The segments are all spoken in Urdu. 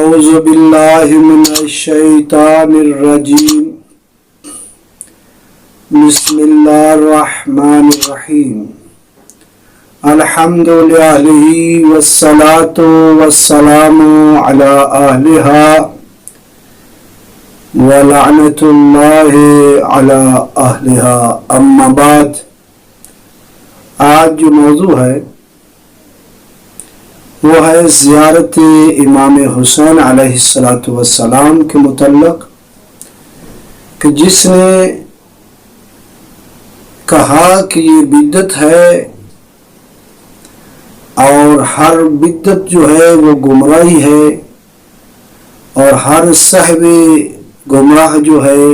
أعوذ بالله من الشيطان الرجيم بسم الله الرحمن الرحيم الحمد لله والصلاة والسلام على أهلها ولعنة الله على أهلها أما بعد آج جو موضوع ہے وہ ہے زیارت امام حسین علیہ السلام کے متعلق کہ جس نے کہا کہ یہ بدعت ہے اور ہر بدعت جو ہے وہ گمراہی ہے اور ہر صاحب گمراہ جو ہے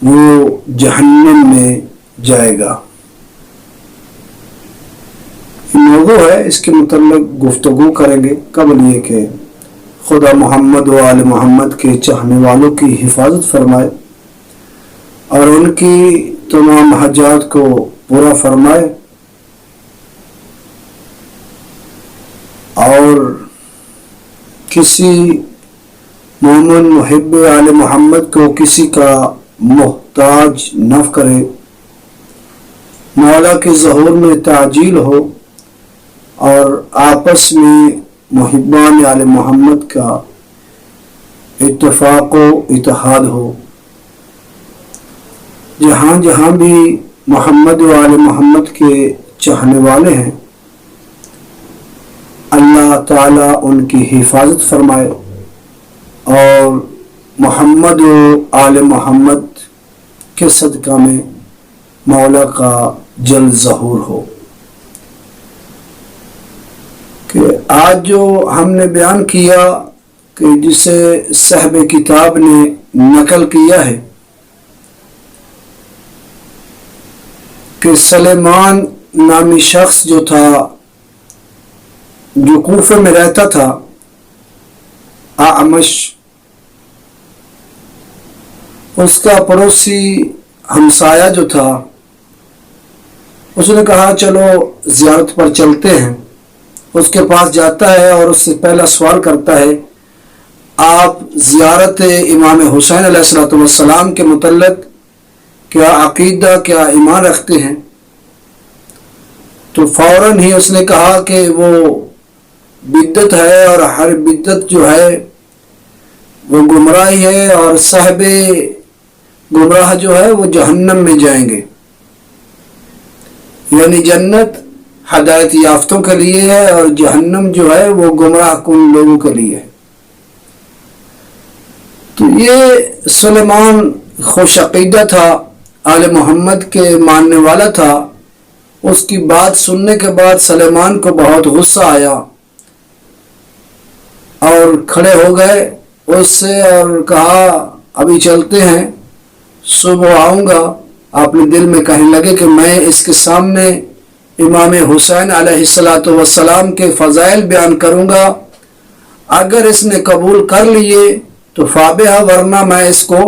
وہ جہنم میں جائے گا۔ موضوع ہے، اس کے متعلق گفتگو کریں گے۔ قبل یہ کہ خدا محمد و آل محمد کے چاہنے والوں کی حفاظت فرمائے اور ان کی تمام حاجات کو پورا فرمائے اور کسی مومن محب آل محمد کو کسی کا محتاج نہ کرے، مولا کے ظہور میں تعجیل ہو اور آپس میں محبان آل محمد کا اتفاق و اتحاد ہو۔ جہاں جہاں بھی محمد و آل محمد کے چاہنے والے ہیں اللہ تعالیٰ ان کی حفاظت فرمائے اور محمد و آل محمد کے صدقہ میں مولا کا جلد ظہور ہو۔ کہ آج جو ہم نے بیان کیا کہ جسے صاحب کتاب نے نقل کیا ہے کہ سلیمان نامی شخص جو تھا جو کوفہ میں رہتا تھا، اعمش، اس کا پڑوسی ہمسایہ جو تھا اس نے کہا چلو زیارت پر چلتے ہیں۔ اس کے پاس جاتا ہے اور اس سے پہلا سوال کرتا ہے آپ زیارت امام حسین علیہ السلام کے متعلق کیا عقیدہ کیا ایمان رکھتے ہیں؟ تو فوراً ہی اس نے کہا کہ وہ بدعت ہے اور ہر بدعت جو ہے وہ گمراہی ہے اور صاحب گمراہ جو ہے وہ جہنم میں جائیں گے، یعنی جنت ہدایت یافتوں کے لیے ہے اور جہنم جو ہے وہ گمراہ کن لوگوں کے لیے ہے۔ تو یہ سلیمان خوش عقیدہ تھا، آل محمد کے ماننے والا تھا۔ اس کی بات سننے کے بعد سلیمان کو بہت غصہ آیا اور کھڑے ہو گئے اس سے اور کہا ابھی چلتے ہیں، صبح آؤں گا۔ اپنے دل میں کہنے لگے کہ میں اس کے سامنے امام حسین علیہ السلام کے فضائل بیان کروں گا، اگر اس نے قبول کر لیے تو فابہہ، ورنہ میں اس کو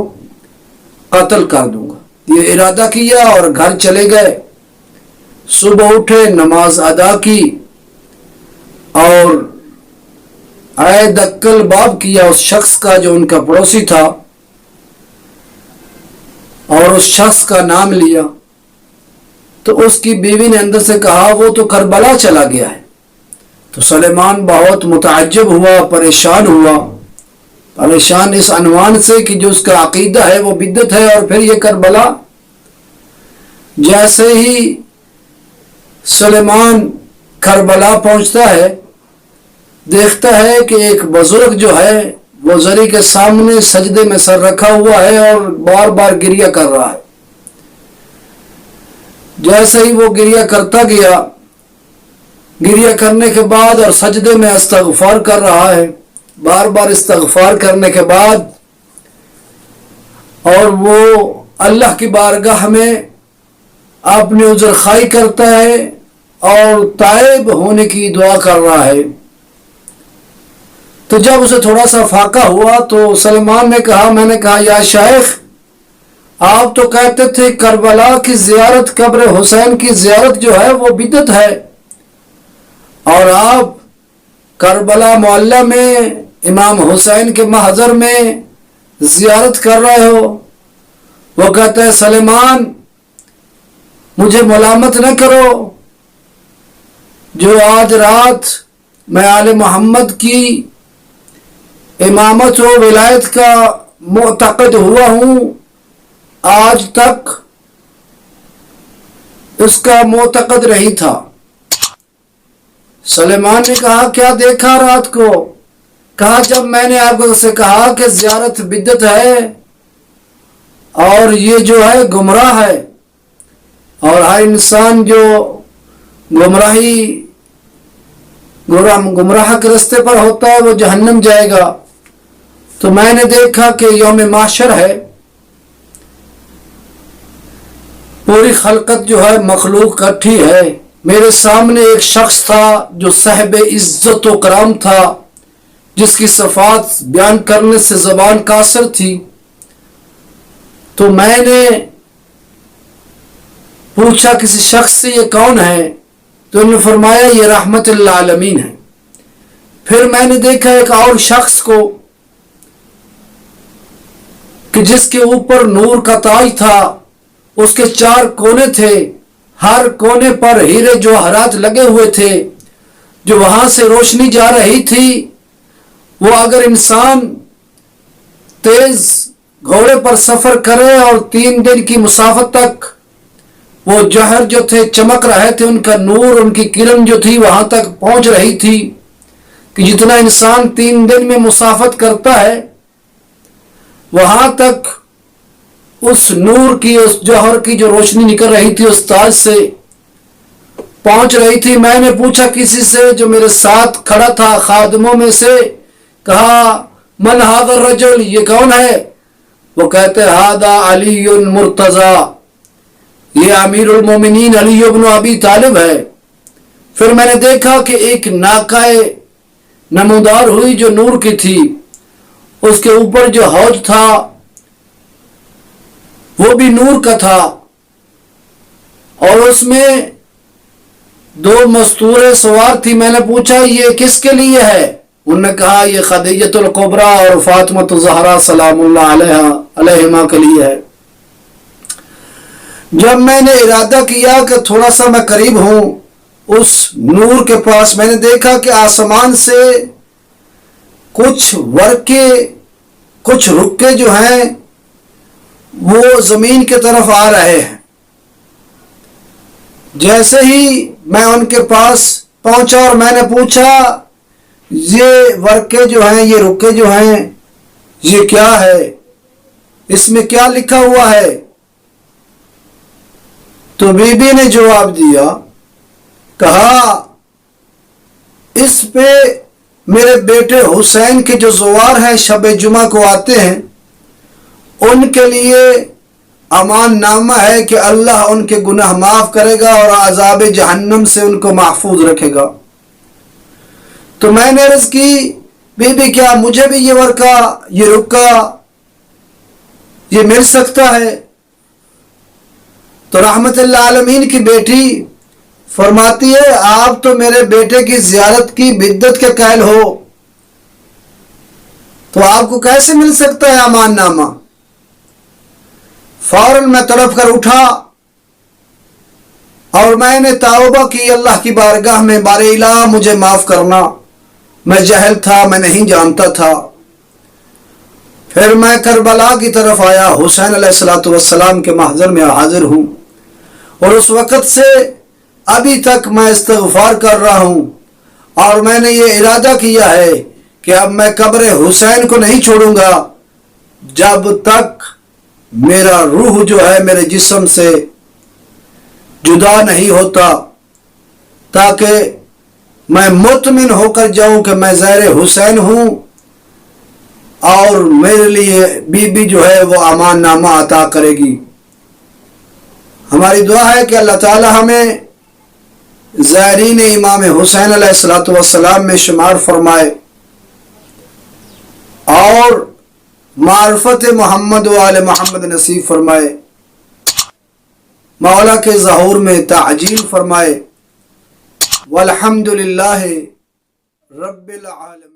قتل کر دوں گا۔ یہ ارادہ کیا اور گھر چلے گئے۔ صبح اٹھے، نماز ادا کی اور عید دکل باب کیا اس شخص کا جو ان کا پڑوسی تھا اور اس شخص کا نام لیا۔ تو اس کی بیوی نے اندر سے کہا وہ تو کربلا چلا گیا ہے۔ تو سلیمان بہت متعجب ہوا، پریشان اس عنوان سے کہ جو اس کا عقیدہ ہے وہ بدعت ہے اور پھر یہ کربلا۔ جیسے ہی سلیمان کربلا پہنچتا ہے دیکھتا ہے کہ ایک بزرگ جو ہے وہ زری کے سامنے سجدے میں سر رکھا ہوا ہے اور بار بار گریہ کر رہا ہے۔ جیسے ہی وہ گریہ کرتا گیا، گریہ کرنے کے بعد اور سجدے میں استغفار کر رہا ہے، بار بار استغفار کرنے کے بعد اور وہ اللہ کی بارگاہ میں اپنی عذر خواہی کرتا ہے اور تائب ہونے کی دعا کر رہا ہے۔ تو جب اسے تھوڑا سا فاقہ ہوا تو سلیمان نے کہا، میں نے کہا یا شیخ آپ تو کہتے تھے کربلا کی زیارت، قبر حسین کی زیارت جو ہے وہ بدعت ہے، اور آپ کربلا معلیٰ میں امام حسین کے محضر میں زیارت کر رہے ہو. وہ کہتا ہے سلیمان مجھے ملامت نہ کرو، جو آج رات میں آل محمد کی امامت و ولایت کا معتقد ہوا ہوں، آج تک اس کا معتقد رہی تھا. سلیمان نے کہا کیا دیکھا رات کو؟ کہا جب میں نے آپ کو سے کہا کہ زیارت بدعت ہے اور یہ جو ہے گمراہ ہے، اور ہر انسان جو گمراہ کے راستے پر ہوتا ہے وہ جہنم جائے گا. تو میں نے دیکھا کہ یوم محشر ہے، پوری خلقت جو ہے مخلوق اکٹھی ہے، میرے سامنے ایک شخص تھا جو صاحب عزت و کرام تھا، جس کی صفات بیان کرنے سے زبان قاصر تھی. تو میں نے پوچھا کسی شخص سے یہ کون ہے؟ تو انہوں نے فرمایا یہ رحمت للعالمین ہے. پھر میں نے دیکھا ایک اور شخص کو کہ جس کے اوپر نور کا تاج تھا، اس کے 4 کونے تھے، ہر کونے پر ہیرے جواہرات لگے ہوئے تھے، جو وہاں سے روشنی جا رہی تھی. وہ اگر انسان تیز گھوڑے پر سفر کرے اور 3 دن کی مسافت تک وہ جوہر جو تھے چمک رہے تھے، ان کا نور، ان کی کرن جو تھی وہاں تک پہنچ رہی تھی کہ جتنا انسان 3 دن میں مسافت کرتا ہے وہاں تک اس نور کی، اس جوہر کی جو روشنی نکل رہی تھی اس تاج سے پہنچ رہی تھی. میں نے پوچھا کسی سے جو میرے ساتھ کھڑا تھا خادموں میں سے، کہا من ھذا الرجل، یہ کون ہے؟ وہ کہتے ھذا علی مرتضی، یہ امیر المومنین علی بن ابی طالب ہے. پھر میں نے دیکھا کہ ایک ناکائے نمودار ہوئی جو نور کی تھی، اس کے اوپر جو حوض تھا وہ بھی نور کا تھا، اور اس میں 2 مستوریں سوار تھی. میں نے پوچھا یہ کس کے لیے ہے؟ انہوں نے کہا یہ خدیجۃ الکبریٰ اور فاطمۃ الزہرا سلام اللہ علیہما کے لیے ہے. جب میں نے ارادہ کیا کہ تھوڑا سا میں قریب ہوں اس نور کے پاس، میں نے دیکھا کہ آسمان سے کچھ ورقے، کچھ رکے جو ہیں وہ زمین کی طرف آ رہے ہیں. جیسے ہی میں ان کے پاس پہنچا اور میں نے پوچھا یہ ورقے جو ہیں، یہ رکے جو ہیں، یہ کیا ہے؟ اس میں کیا لکھا ہوا ہے؟ تو بی بی نے جواب دیا، کہا اس پہ میرے بیٹے حسین کے جو زوار ہیں شب جمعہ کو آتے ہیں ان کے لیے امان نامہ ہے کہ اللہ ان کے گناہ معاف کرے گا اور عذاب جہنم سے ان کو محفوظ رکھے گا. تو میں نے عرض کی بی بی کیا مجھے بھی یہ ورقہ، یہ رکا، یہ مل سکتا ہے؟ تو رحمت اللہ عالمین کی بیٹی فرماتی ہے آپ تو میرے بیٹے کی زیارت کی بدعت کے قائل ہو، تو آپ کو کیسے مل سکتا ہے امان نامہ؟ فوراً میں تڑپ کر اٹھا اور میں نے توبہ کی اللہ کی بارگاہ میں، بار الہ مجھے معاف کرنا، میں جاہل تھا، میں نہیں جانتا تھا. پھر میں کربلا کی طرف آیا، حسین علیہ السلام کے محضر میں حاضر ہوں، اور اس وقت سے ابھی تک میں استغفار کر رہا ہوں، اور میں نے یہ ارادہ کیا ہے کہ اب میں قبر حسین کو نہیں چھوڑوں گا جب تک میرا روح جو ہے میرے جسم سے جدا نہیں ہوتا، تاکہ میں مطمئن ہو کر جاؤں کہ میں زیر حسین ہوں، اور میرے لیے بی بی جو ہے وہ امان نامہ عطا کرے گی. ہماری دعا ہے کہ اللہ تعالی ہمیں زائرین امام حسین علیہ السلام میں شمار فرمائے اور معرفت محمد و آل محمد نصیب فرمائے، مولا کے ظہور میں تعجیل فرمائے. والحمد للہ رب العالمین.